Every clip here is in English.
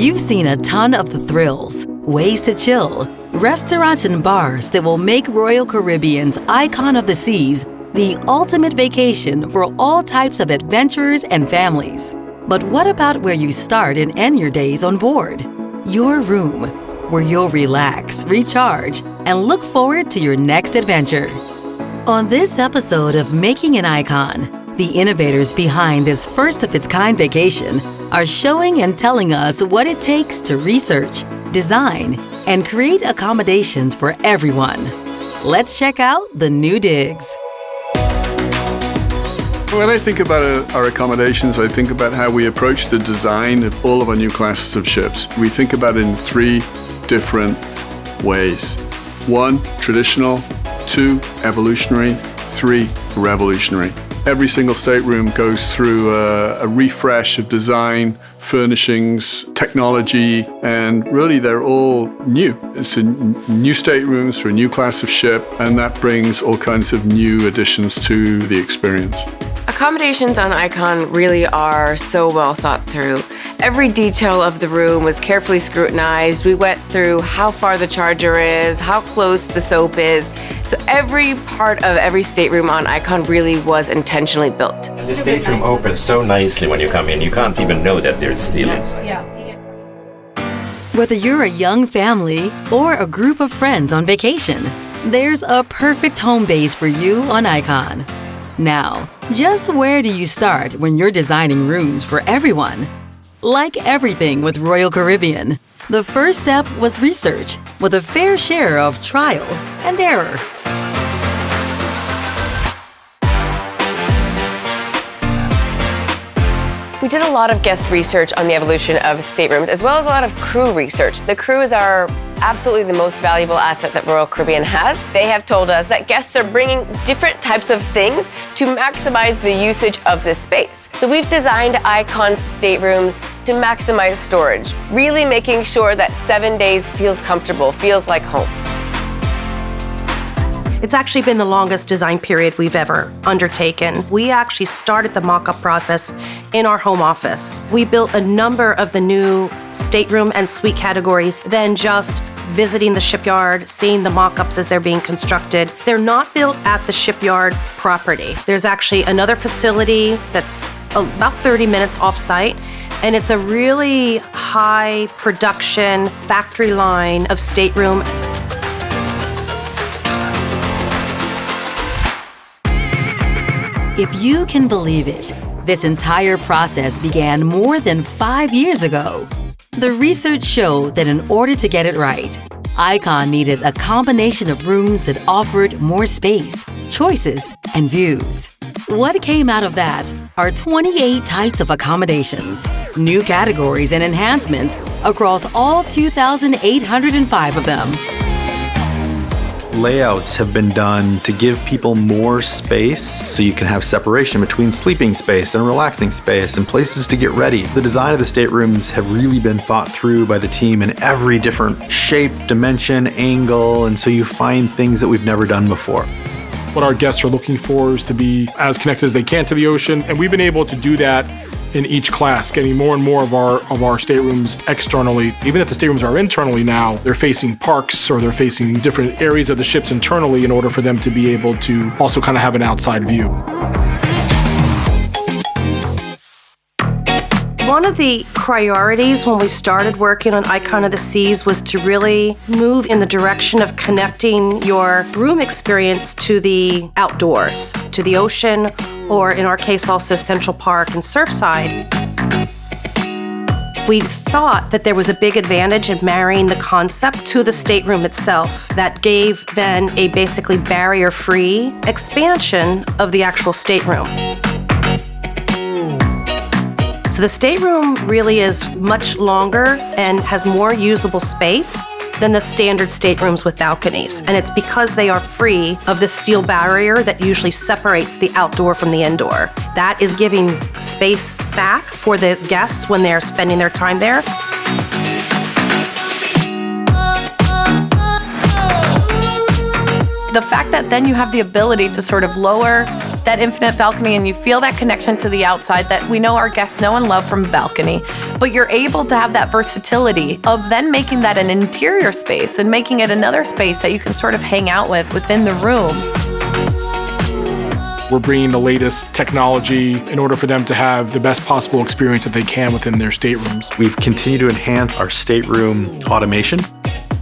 You've seen a ton of the thrills, ways to chill, restaurants and bars that will make Royal Caribbean's Icon of the Seas the ultimate vacation for all types of adventurers and families. But what about where you start and end your days on board? Your room, where you'll relax, recharge, and look forward to your next adventure. On this episode of Making an Icon, the innovators behind this first-of-its-kind vacation are showing and telling us what it takes to research, design, and create accommodations for everyone. Let's check out the new digs. When I think about our accommodations, I think about how we approach the design of all of our new classes of ships. We think about it in 3 different ways. 1, traditional. 2, evolutionary. 3, revolutionary. Every single stateroom goes through a refresh of design, furnishings, technology, and really they're all new. It's a new staterooms for a new class of ship, and that brings all kinds of new additions to the experience. Accommodations on Icon really are so well thought through. Every detail of the room was carefully scrutinized. We went through how far the charger is, how close the soap is. So every part of every stateroom on Icon really was intentionally built. And the stateroom opens so nicely when you come in. You can't even know that there's steel inside. Whether you're a young family or a group of friends on vacation, there's a perfect home base for you on Icon. Now, just where do you start when you're designing rooms for everyone? Like everything with Royal Caribbean, the first step was research with a fair share of trial and error. We did a lot of guest research on the evolution of staterooms, as well as a lot of crew research. The crew is our absolutely the most valuable asset that Royal Caribbean has. They have told us that guests are bringing different types of things to maximize the usage of this space. So we've designed Icon's staterooms to maximize storage, really making sure that 7 days feels comfortable, feels like home. It's actually been the longest design period we've ever undertaken. We actually started the mock-up process in our home office. We built a number of the new stateroom and suite categories, then just visiting the shipyard, seeing the mock-ups as they're being constructed. They're not built at the shipyard property. There's actually another facility that's about 30 minutes off-site, and it's a really high production factory line of stateroom. If you can believe it, this entire process began more than 5 years ago. The research showed that in order to get it right, Icon needed a combination of rooms that offered more space, choices, and views. What came out of that are 28 types of accommodations, new categories and enhancements across all 2,805 of them. Layouts have been done to give people more space so you can have separation between sleeping space and relaxing space and places to get ready. The design of the staterooms have really been thought through by the team in every different shape, dimension, angle, and so you find things that we've never done before. What our guests are looking for is to be as connected as they can to the ocean, and we've been able to do that in each class, getting more and more of our staterooms externally. Even if the staterooms are internally now, they're facing parks or they're facing different areas of the ships internally in order for them to be able to also kind of have an outside view. One of the priorities when we started working on Icon of the Seas was to really move in the direction of connecting your room experience to the outdoors, to the ocean, or in our case also Central Park and Surfside. We thought that there was a big advantage in marrying the concept to the stateroom itself that gave then a basically barrier-free expansion of the actual stateroom. So the stateroom really is much longer and has more usable space than the standard staterooms with balconies. And it's because they are free of the steel barrier that usually separates the outdoor from the indoor. That is giving space back for the guests when they're spending their time there. The fact that then you have the ability to sort of lower that infinite balcony and you feel that connection to the outside that we know our guests know and love from balcony, but you're able to have that versatility of then making that an interior space and making it another space that you can sort of hang out with within the room. We're bringing the latest technology in order for them to have the best possible experience that they can within their staterooms. We've continued to enhance our stateroom automation.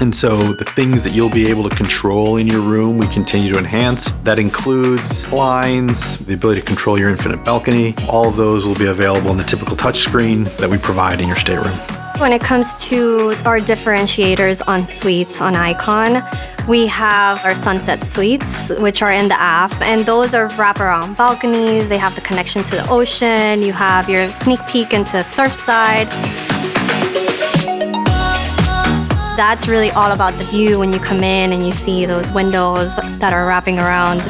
And so the things that you'll be able to control in your room, we continue to enhance. That includes blinds, the ability to control your infinite balcony. All of those will be available in the typical touchscreen that we provide in your stateroom. When it comes to our differentiators on suites on Icon, we have our sunset suites, which are in the app, and those are wraparound balconies. They have the connection to the ocean. You have your sneak peek into Surfside. That's really all about the view when you come in and you see those windows that are wrapping around.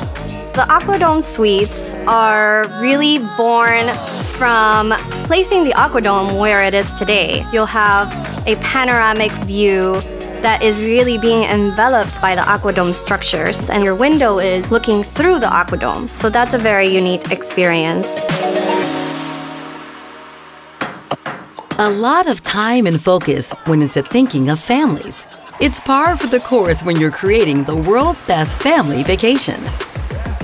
The Aquadome suites are really born from placing the Aquadome where it is today. You'll have a panoramic view that is really being enveloped by the Aquadome structures, and your window is looking through the Aquadome. So that's a very unique experience. A lot of time and focus went into thinking of families. It's par for the course when you're creating the world's best family vacation.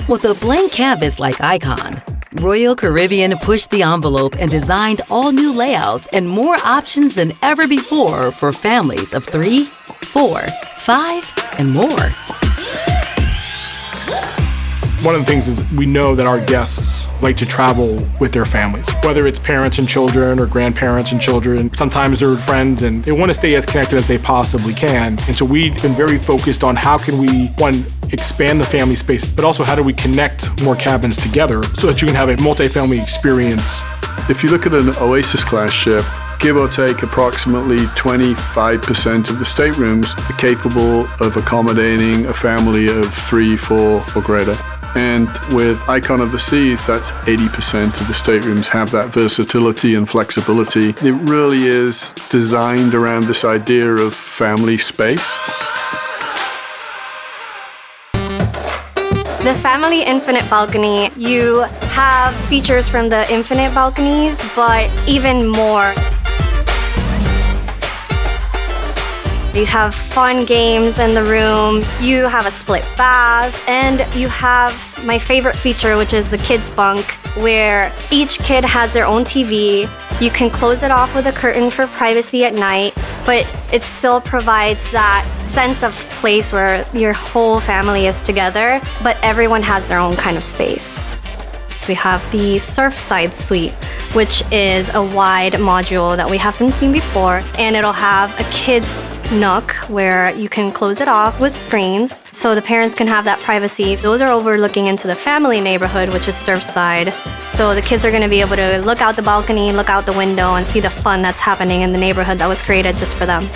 With a blank canvas like Icon, Royal Caribbean pushed the envelope and designed all new layouts and more options than ever before for families of 3, 4, 5, and more. One of the things is we know that our guests like to travel with their families, whether it's parents and children or grandparents and children. Sometimes they're friends and they want to stay as connected as they possibly can. And so we've been very focused on how can we, one, expand the family space, but also how do we connect more cabins together so that you can have a multi-family experience. If you look at an Oasis class ship, give or take approximately 25% of the staterooms are capable of accommodating a family of 3, 4 or greater. And with Icon of the Seas, that's 80% of the staterooms have that versatility and flexibility. It really is designed around this idea of family space. The Family Infinite Balcony, you have features from the Infinite balconies, but even more. You have fun games in the room, you have a split bath, and you have my favorite feature, which is the kids bunk, where each kid has their own TV. You can close it off with a curtain for privacy at night, but it still provides that sense of place where your whole family is together, but everyone has their own kind of space. We have the Surfside suite, which is a wide module that we haven't seen before, and it'll have a kids nook where you can close it off with screens so the parents can have that privacy. Those are overlooking into the family neighborhood, which is Surfside. So the kids are going to be able to look out the balcony, look out the window, and see the fun that's happening in the neighborhood that was created just for them.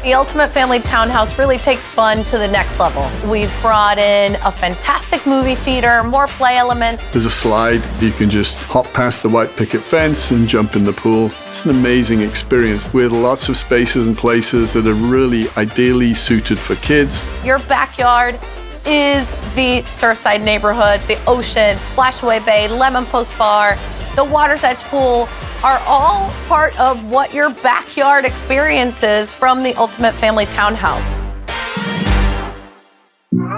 The Ultimate Family Townhouse really takes fun to the next level. We've brought in a fantastic movie theater, more play elements. There's a slide. You can just hop past the white picket fence and jump in the pool. It's an amazing experience with lots of spaces and places that are really ideally suited for kids. Your backyard is the Surfside neighborhood, the ocean, Splashaway Bay, Lemon Post Bar, the Water's Edge pool are all part of what your backyard experience is from the Ultimate Family Townhouse.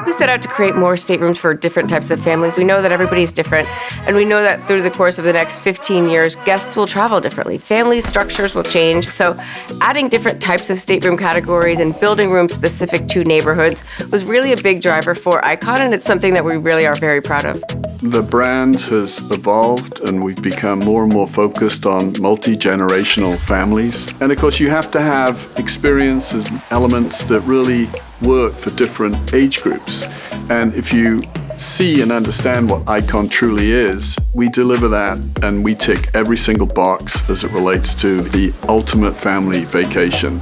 We set out to create more staterooms for different types of families. We know that everybody's different, and we know that through the course of the next 15 years, guests will travel differently. Family structures will change, so adding different types of stateroom categories and building rooms specific to neighborhoods was really a big driver for Icon, and it's something that we really are very proud of. The brand has evolved and we've become more and more focused on multi-generational families. And of course, you have to have experiences and elements that really work for different age groups. And if you see and understand what Icon truly is, we deliver that and we tick every single box as it relates to the ultimate family vacation.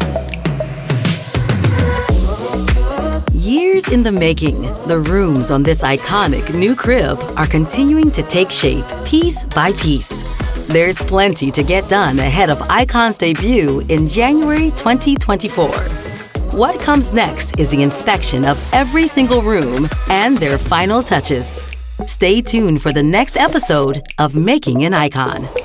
Years in the making, the rooms on this iconic new crib are continuing to take shape piece by piece. There's plenty to get done ahead of Icon's debut in January 2024. What comes next is the inspection of every single room and their final touches. Stay tuned for the next episode of Making an Icon.